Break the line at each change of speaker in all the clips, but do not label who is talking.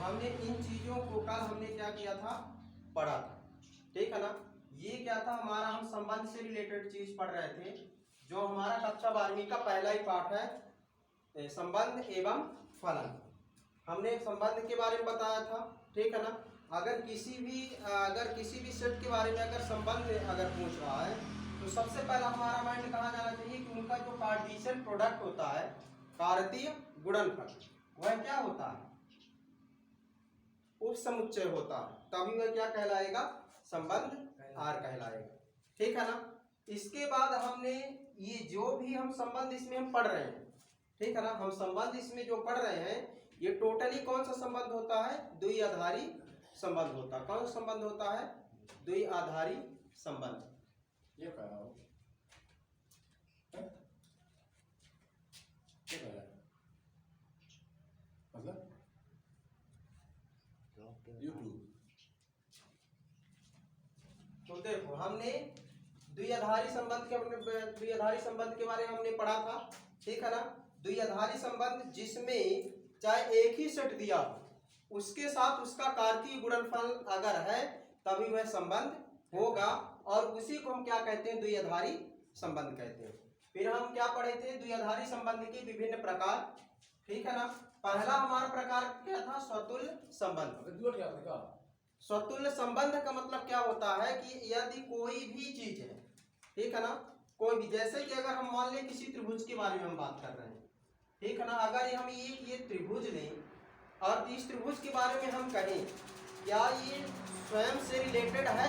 हमने इन चीजों को कल हमने क्या किया था, पढ़ा था, ठीक है ना। ये क्या था हमारा, हम संबंध से रिलेटेड चीज पढ़ रहे थे, जो हमारा कक्षा 12वीं का पहला ही पाठ है, संबंध एवं फलन। हमने संबंध के बारे में बताया था, ठीक है ना। अगर किसी भी सेट के बारे में अगर संबंध अगर पूछ रहा है तो सबसे पहला हमारा माइंड कहाँ जाना चाहिए कि उनका जो कार्टेशियन प्रोडक्ट होता है, कार्तीय गुणनफल, वह क्या होता है, उपसमुच्चय होता है, तभी वह क्या कहलाएगा, संबंध आर कहलाएगा, ठीक है ना। इसके बाद हमने ये जो भी हम संबंध इसमें हम पढ़ रहे हैं, ठीक है ना, हम संबंध इसमें जो पढ़ रहे हैं ये टोटली कौन सा संबंध होता है, द्विआधारी संबंध होता है। कौन सा संबंध होता है, द्विआधारी संबंध।
ये क्या है? मतलब यूट्यूब।
तो देखो हमने द्विआधारी संबंध के बारे में हमने पढ़ा था, ठीक है ना। द्विआधारी संबंध जिसमें चाहे एक ही सेट दिया हो, उसके साथ उसका कार्तीय गुणनफल अगर है तभी वह संबंध होगा, और उसी को हम क्या कहते हैं, द्विआधारी संबंध कहते हैं। फिर हम क्या पढ़े थे, द्विआधारी संबंध के विभिन्न प्रकार, ठीक है ना। पहला हमारा प्रकार क्या था, स्वतुल्य संबंध। स्वतुल्य संबंध का मतलब क्या होता है कि यदि कोई भी चीज है, ठीक है ना, कोई भी, जैसे कि अगर हम मान लें किसी त्रिभुज के बारे में हम बात कर रहे हैं, ठीक है ना, अगर हम ये त्रिभुज लें और इस त्रिभुज के बारे में हम कहें क्या ये स्वयं से रिलेटेड है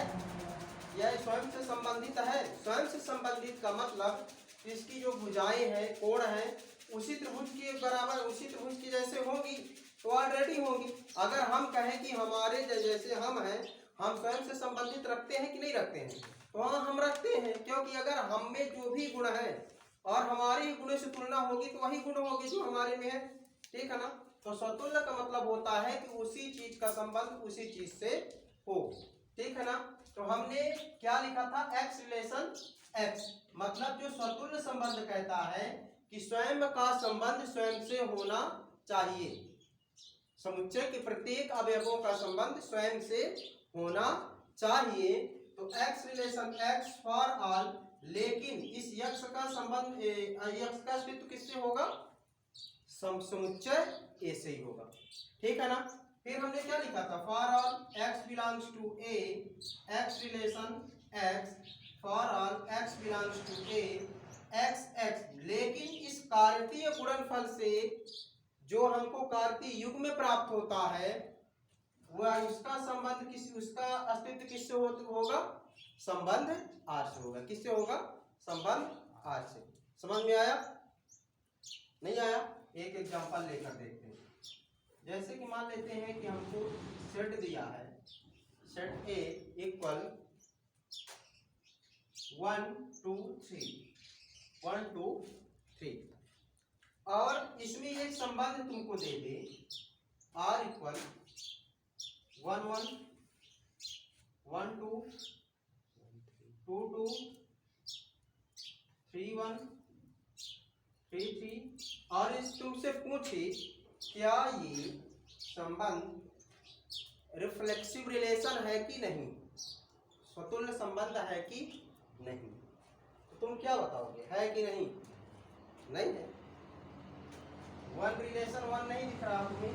या स्वयं से संबंधित है। स्वयं से संबंधित का मतलब इसकी जो भुजाएं हैं, कोण हैं, उसी त्रिभुज के बराबर, उसी त्रिभुज की जैसे होंगी तो ऑलरेडी होंगी। अगर हम कहें कि हमारे जैसे हम हैं, हम स्वयं से संबंधित रखते हैं कि नहीं रखते हैं, तो हाँ हम रखते हैं, क्योंकि अगर हम में जो भी गुण है और हमारे ही गुणों से तुलना होगी तो वही गुण होगी जो हमारे में है, ठीक है ना। तो स्वतुल्य का मतलब होता है कि उसी चीज का संबंध उसी चीज से हो, ठीक है ना। तो हमने क्या लिखा था, एक्स रिलेशन एक्स, मतलब जो स्वतुल्य संबंध कहता है कि स्वयं का संबंध स्वयं से होना चाहिए, समुच्चय के प्रत्येक अवयवों का संबंध स्वयं से होना चाहिए। तो x relation x for all, लेकिन इस यक्ष का संबंध, यक्ष का अस्तित्व किससे होगा, समुच्चय ए से ही होगा, ठीक है ना। फिर हमने क्या लिखा था, for all x belongs to a, x relation x for all x belongs to a x x, लेकिन इस कार्तीय गुणनफल से जो हमको कार्तीय युग में प्राप्त होता है वह उसका संबंध उसका अस्तित्व किससे होगा, संबंध आर से होगा। किससे होगा, संबंध आर से। समझ में आया, नहीं आया? एक एग्जांपल लेकर देखते हैं। जैसे कि मान लेते हैं कि हमको सेट दिया है, सेट ए इक्वल 1 2 3 1 2 3, और इसमें एक संबंध तुमको दे दे r इक्वल 1 1 1 2 2 2 3 1 3 3, और इस तुमसे पूछे क्या ये संबंध रिफ्लेक्सिव रिलेशन है कि नहीं, स्वतुल्य संबंध है कि नहीं, तो तुम क्या बताओगे, है कि नहीं? नहीं है। 1 रिलेशन 1 नहीं दिख रहा तुम्हें,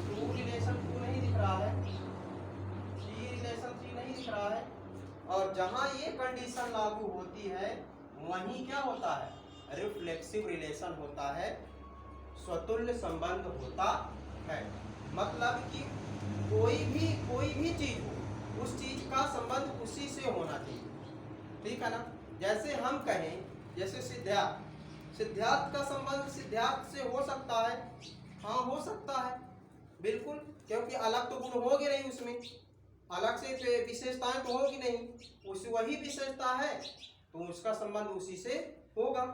2 रिलेशन 2 नहीं दिख रहा है, 3 रिलेशन 3 नहीं दिख रहा है, और जहां ये कंडीशन लागू होती है वहीं क्या होता है, रिफ्लेक्सिव रिलेशन होता है, स्वतुल्य संबंध होता है। मतलब कि कोई भी चीज हो, उस चीज का संबंध उसी से होना चाहिए, ठीक है ना। जैसे हम कहें, जैसे सिद्धार्थ का संबंध सिद्धार्थ से हो सकता है, हाँ हो सकता है बिल्कुल, क्योंकि अलग तो गुण होगी नहीं, उसमें अलग से विशेषताएं तो होगी नहीं, उस वही विशेषता है तो उसका संबंध उसी से होगा,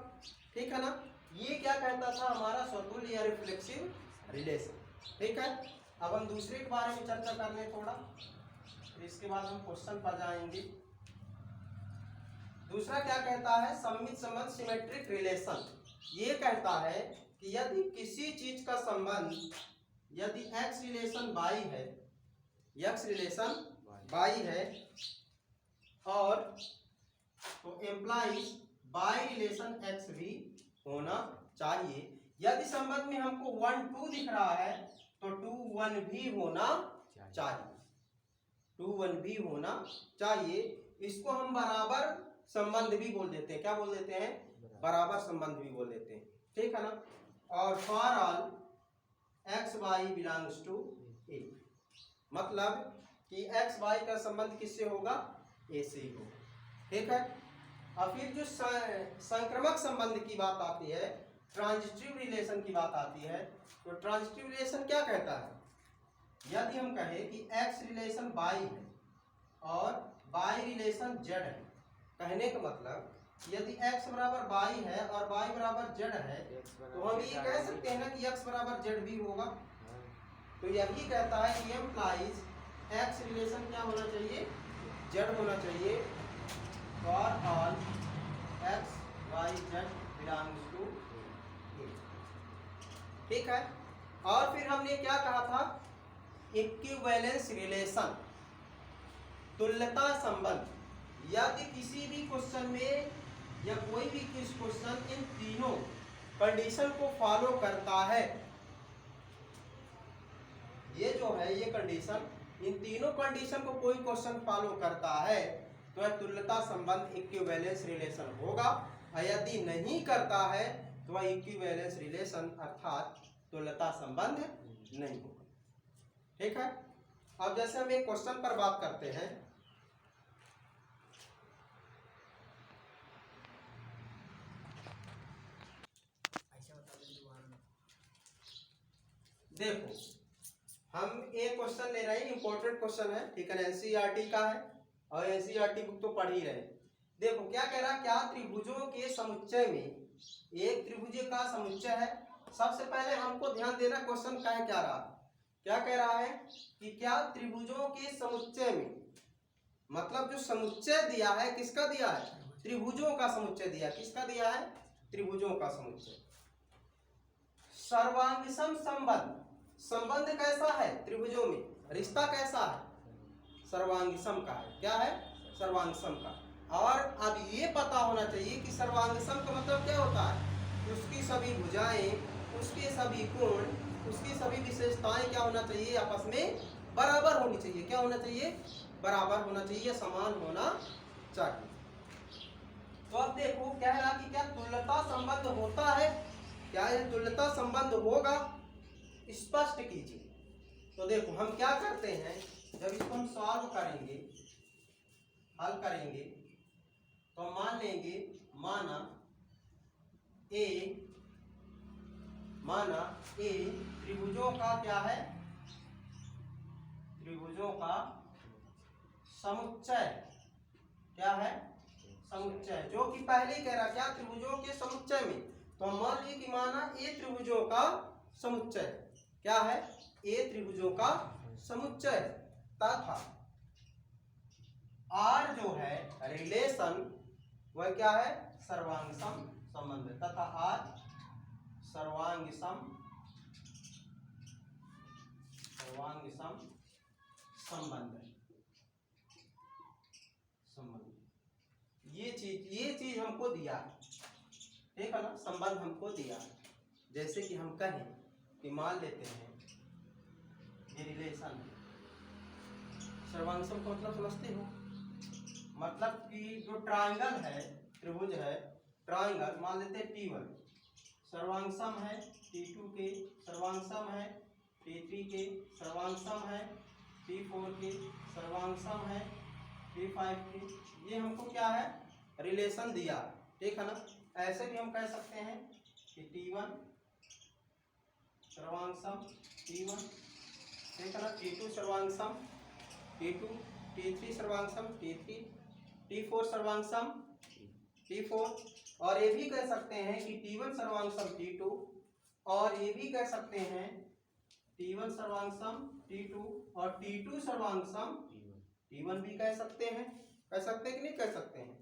ठीक है ना। ये क्या कहता था, हमारा स्वतुल्य या रिफ्लेक्सिव रिलेशन, ठीक है। अब हम दूसरे के बारे में चर्चा कर लें थोड़ा, फिर इसके बाद हम क्वेश्चन पर जाएंगे। दूसरा क्या कहता है, सममित संबंध सिमेट्रिक रिलेशन। ये कहता है कि यदि किसी चीज का संबंध यदि x रिलेशन y है, x रिलेशन y है और तो एम्प्लाइज y रिलेशन x भी होना चाहिए। यदि संबंध में हमको 1 2 दिख रहा है तो 2 1 भी होना चाहिए, 2 1 भी होना चाहिए। इसको हम बराबर संबंध भी बोल देते हैं। क्या बोल देते हैं? बराबर संबंध भी बोल देते हैं, ठीक है ना। और for all X Y belongs to A, मतलब कि एक्स वाई का संबंध किससे होगा? ए से ही होगा, ठीक है। और फिर जो संक्रमक संबंध की बात आती है, ट्रांजिटिव रिलेशन की बात आती है, तो ट्रांजिटिव रिलेशन क्या कहता है? यदि हम कहें कि x रिलेशन y है और y रिलेशन z है, कहने का मतलब यदि x बराबर y है और y बराबर z है तो हम ये कह सकते हैं ना कि x बराबर z भी होगा। तो यही कहता है कि एम्प्लाइज x रिलेशन क्या होना चाहिए? z होना चाहिए। For all x y z belongs to A, ठीक है। और फिर हमने क्या कहा था? इक्विवेलेंस रिलेशन, तुल्यता संबंध। यदि किसी भी क्वेश्चन में या कोई भी क्वेश्चन इन तीनों कंडीशन को फॉलो करता है, ये जो है ये कंडीशन, इन तीनों कंडीशन को कोई क्वेश्चन फॉलो करता है तो वह तुल्यता संबंध इक्विवेलेंस रिलेशन होगा। और यदि नहीं करता है तो वह इक्विवेलेंस रिलेशन अर्थात तुल्यता संबंध नहीं होगा, ठीक है। अब जैसे हम एक क्वेश्चन पर बात करते हैं, देखो हम एक क्वेश्चन ले रहे हैं, इंपॉर्टेंट क्वेश्चन है, ठीक है, एनसीईआरटी का है और एनसीईआरटी बुक तो पढ़ ही रहे। देखो क्या कह रहा है, क्या त्रिभुजों के समुच्चय में, एक त्रिभुज का समुच्चय है। सबसे पहले हमको ध्यान देना क्वेश्चन का है क्या रहा, क्या कह रहा है कि क्या त्रिभुजों के समुच्चय में, मतलब जो समुच्चय दिया है किसका दिया है? त्रिभुजों का समुच्चय दिया। किसका दिया है? त्रिभुजों का समुच्चय। सर्वांगसम संबंध, संबंध कैसा है त्रिभुजों में? रिश्ता कैसा है? सर्वांगसम का है। क्या है? सर्वांगसम का। और अब ये पता होना चाहिए कि सर्वांगसम का मतलब क्या होता है? उसकी सभी भुजाएं, उसके सभी कोण, उसकी सभी विशेषताएं क्या होना चाहिए? आपस में बराबर होनी चाहिए। क्या होना चाहिए? बराबर होना चाहिए, समान होना चाहिए। तो अब देखो कह रहा कि क्या तुल्यता संबंध होता है? क्या यह तुल्यता संबंध होगा? स्पष्ट कीजिए। तो देखो हम क्या करते हैं, जब इसको हम सॉल्व करेंगे, हल करेंगे, तो मान लेंगे, माना ए त्रिभुजों का क्या है? त्रिभुजों का समुच्चय। क्या है? समुच्चय। जो कि पहले ही कह रहा क्या? त्रिभुजों के समुच्चय में। तो हम मान लिए कि माना ए त्रिभुजों का समुच्चय। क्या है? ए त्रिभुजों का समुच्चय तथा आर जो है रिलेशन, वह क्या है? सर्वांगसम संबंध। तथा आर सर्वांगसम संबंध। ये चीज हमको दिया है, ठीक है ना, संबंध हमको दिया है। जैसे कि हम कहें कि मान लेते हैं ये रिलेशन, सर्वांगसम का मतलब समझते हो? मतलब कि जो ट्रायंगल है, त्रिभुज है, ट्रायंगल मान लेते हैं T1, सर्वांगसम है T2 के, सर्वांगसम है T3 के, सर्वांगसम है T4 के, सर्वांगसम है T5 के। ये हमको क्या है? रिलेशन दिया, ठीक है ना। ऐसे भी हम कह सकते हैं कि T1 सर्वांगसम T1, ठीक है ना, T2 सर्वांगसम T2, T3 सर्वांगसम T3, T4 सर्वांगसम T4। और ये भी कह सकते हैं कि T1 सर्वांगसम T2, और ये भी कह सकते हैं T1 सर्वांगसम T2 और T2 सर्वांगसम T1 भी कह सकते हैं। कह सकते हैं कि नहीं कह सकते हैं?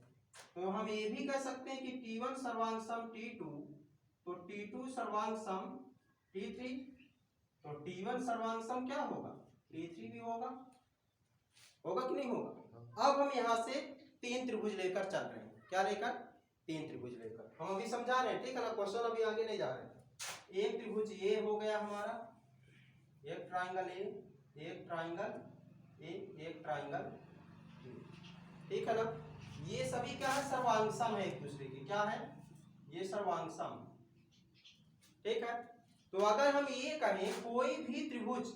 तो हम ये भी कह सकते हैं कि T1 सर्वांगसम T2, तो T2 सर्वांगसम T3, तो T1 सर्वांग सम क्या होगा, T3 भी होगा कि नहीं होगा। अब हम यहाँ से 3 त्रिभुज लेकर चल रहे हैं, क्या लेकर, 3 त्रिभुज लेकर हम अभी समझा रहे हैं, ठीक है ना, क्वेश्चन अभी आगे नहीं जा रहे हैं। एक त्रिभुज ये हो गया हमारा, एक ट्राइंगल ए, एक ट्राइंगल ए, एक ट्राइंगल ए, ठीक है ना। ये सभी क्या है, सर्वांग सम है एक दूसरे के, क्या है, ये सर्वांग सम, ठीक है। तो अगर हम ये कहें कोई भी त्रिभुज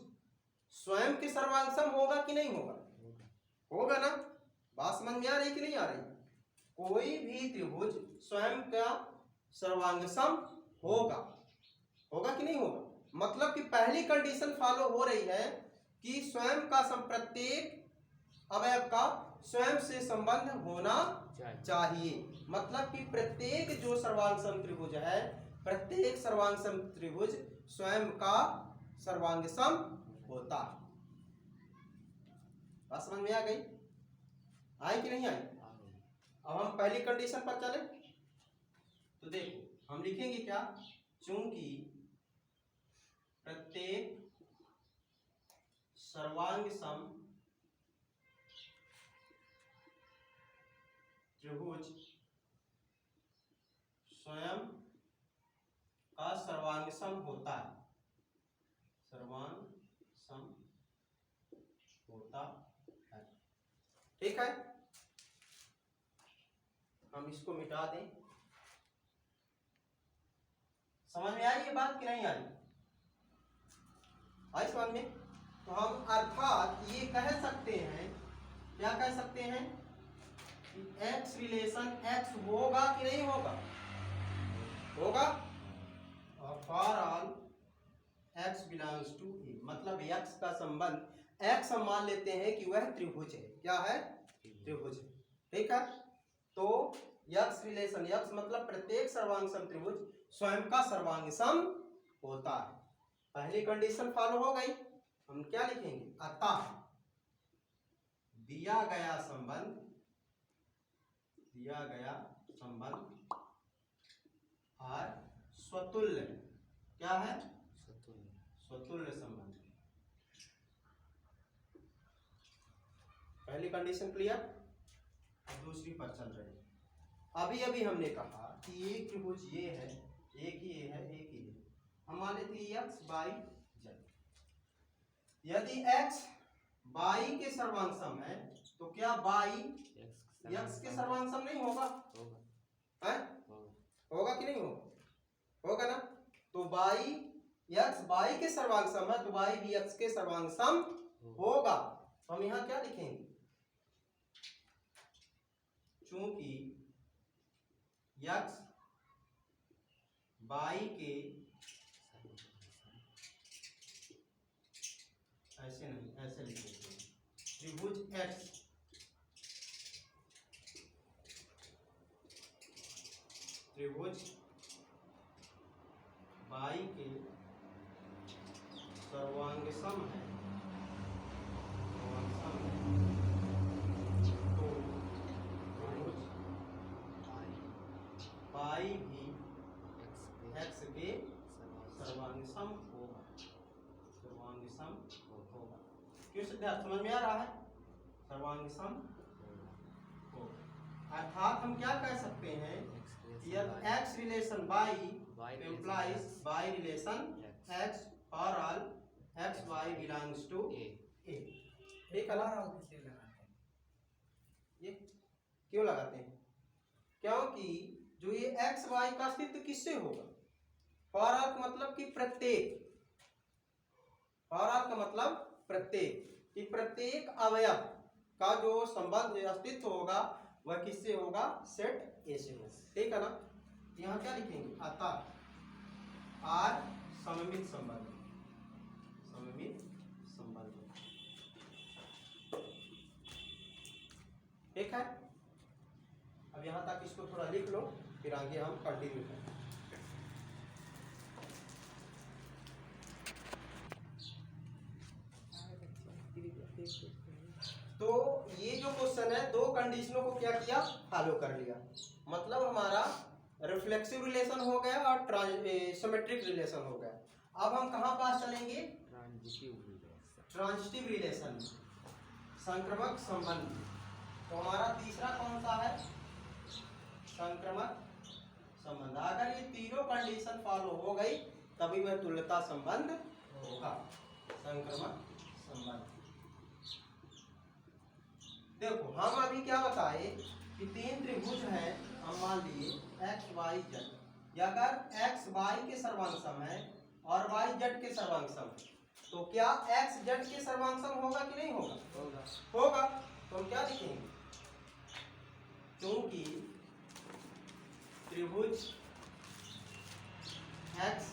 स्वयं के सर्वांग सम होगा कि नहीं होगा, होगा ना, बात समझ में आ रही कि नहीं आ रही। कोई भी त्रिभुज स्वयं का सर्वांग सम होगा कि नहीं होगा, मतलब कि पहली कंडीशन फॉलो हो रही है कि स्वयं का प्रत्येक अवयव का स्वयं से संबंध होना चाहिए, मतलब कि प्रत्येक जो सर्वांग सम त्रिभुज है, प्रत्येक सर्वांग सम त्रिभुज स्वयं का सर्वांग सम होता है। बात समझ में आ गई, आई कि नहीं आई। अब हम पहली कंडीशन पर चले, तो देखो हम लिखेंगे क्या, चूंकि प्रत्येक सर्वांग सम त्रिभुज स्वयं का सर्वांग सम होता है, सर्वांग सम होता है, ठीक है। हम इसको मिटा दें, समझ में आई ये बात कि नहीं आई, आई समझ में। तो हम अर्थात ये कह सकते हैं, क्या कह सकते हैं कि x रिलेशन x होगा कि नहीं होगा, होगा, और for all x belongs to A, मतलब x का संबंध x हम मान लेते हैं कि वह त्रिभुज है, क्या है, त्रिभुज है, ठीक है। तो x रिलेशन x मतलब प्रत्येक सर्वांग सम त्रिभुज स्वयं का सर्वांग सम होता है, पहली कंडीशन फॉलो हो गई। हम क्या लिखेंगे, अतः दिया गया संबंध और स्वतुल्य, क्या है, स्वतुल्य संबंध, पहली कंडीशन क्लियर। अब दूसरी पर चल रहे हैं। अभी अभी हमने कहा कि एक त्रिभुज ये है, एक ही ये है, एक ही है, हम मान लेते हैं x y z। यदि x y के सर्वांग सम है तो क्या y x के सर्वांग सम नहीं होगा, है, होगा कि नहीं होगा, होगा ना। तो x y के सर्वांग सम है तो y भी x के सर्वांग सम होगा। तो हम यहाँ क्या लिखेंगे, चूंकि x y के, ऐसे नहीं, ऐसे लिख देते हैं, त्रिभुज x त्रिभुज y के सर्वांग सम है, तो त्रिभुज y भी x के सर्वांग सम होगा, सर्वांग सम होगा। क्यों सिद्धार्थ, समझ में आ रहा है, सर्वांग सम होगा। अर्थात हम क्या कह सकते हैं, x relation y implies y relation x for all x y belongs to a, ठीक है ना। ये क्यों लगाते हैं, क्योंकि जो ये x y का अस्तित्व किससे होगा, फॉर ऑल का मतलब कि प्रत्येक, फॉर ऑल का मतलब प्रत्येक, कि प्रत्येक अवयव का जो संबंध अस्तित्व होगा वह किससे होगा, सेट ए से होगा, ठीक है ना। यहाँ क्या लिखेंगे, अतः आर सममित संबंध, सममित संबंध, ठीक है। अब यहाँ तक इसको थोड़ा लिख लो, फिर आगे हम कंटिन्यू करें। तो ये जो क्वेश्चन है, दो कंडीशनों को क्या किया, फॉलो कर लिया, मतलब हमारा रिफ्लेक्सिव रिलेशन हो गया और सिमेट्रिक रिलेशन हो गया। अब हम कहाँ पास चलेंगे, ट्रांजिटिव रिलेशन, संक्रमक संबंध। तो हमारा तीसरा कौन सा है? संक्रमक संबंध। अगर ये तीनों कंडीशन फॉलो हो गई तभी वह तुल्यता संबंध होगा, संक्रमक संबंध। देखो हम अभी क्या बताए कि तीन त्रिभुज हैं, हम मान लिए एक्स वाई जेड, या अगर एक्स वाई के सर्वांग है और वाई जेड के सर्वांग है, तो क्या एक्स जेड के सर्वांग होगा कि नहीं होगा? होगा। तो हम क्या लिखेंगे? क्योंकि त्रिभुज एक्स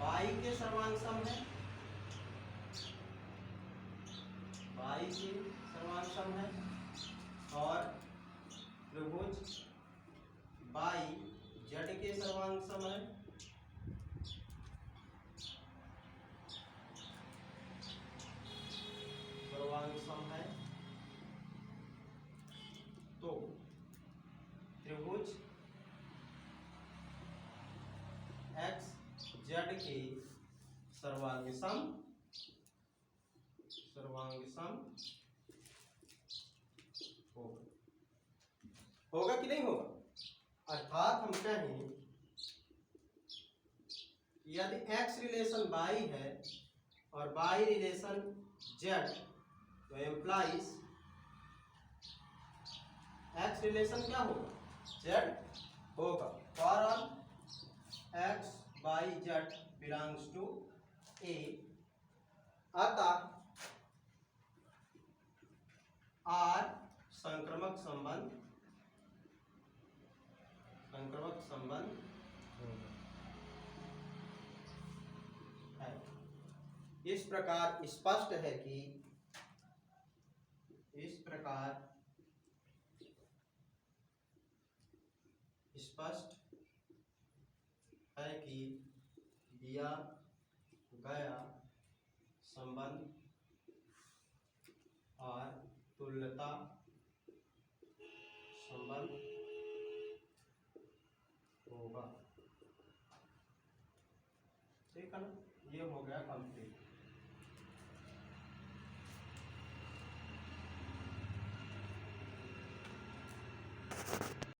वाई के सर्वांग है, वाई के सर्वांग है, और त्रिभुज बाई जेड के सर्वांग है, है। तो त्रिभुज एक्स जेड के सर्वांग सम होगा कि नहीं होगा? अर्थात हम कहें यदि x रिलेशन बाई है और बाई रिलेशन z, तो एम्प्लाइज x रिलेशन क्या होगा? z होगा। For all x y z belongs to a, अतः R संक्रमक संबंध है। इस प्रकार स्पष्ट है कि दिया गया संबंध और तुल्यता संबंध होगा। ठीक है ना? ये हो गया कंप्लीट।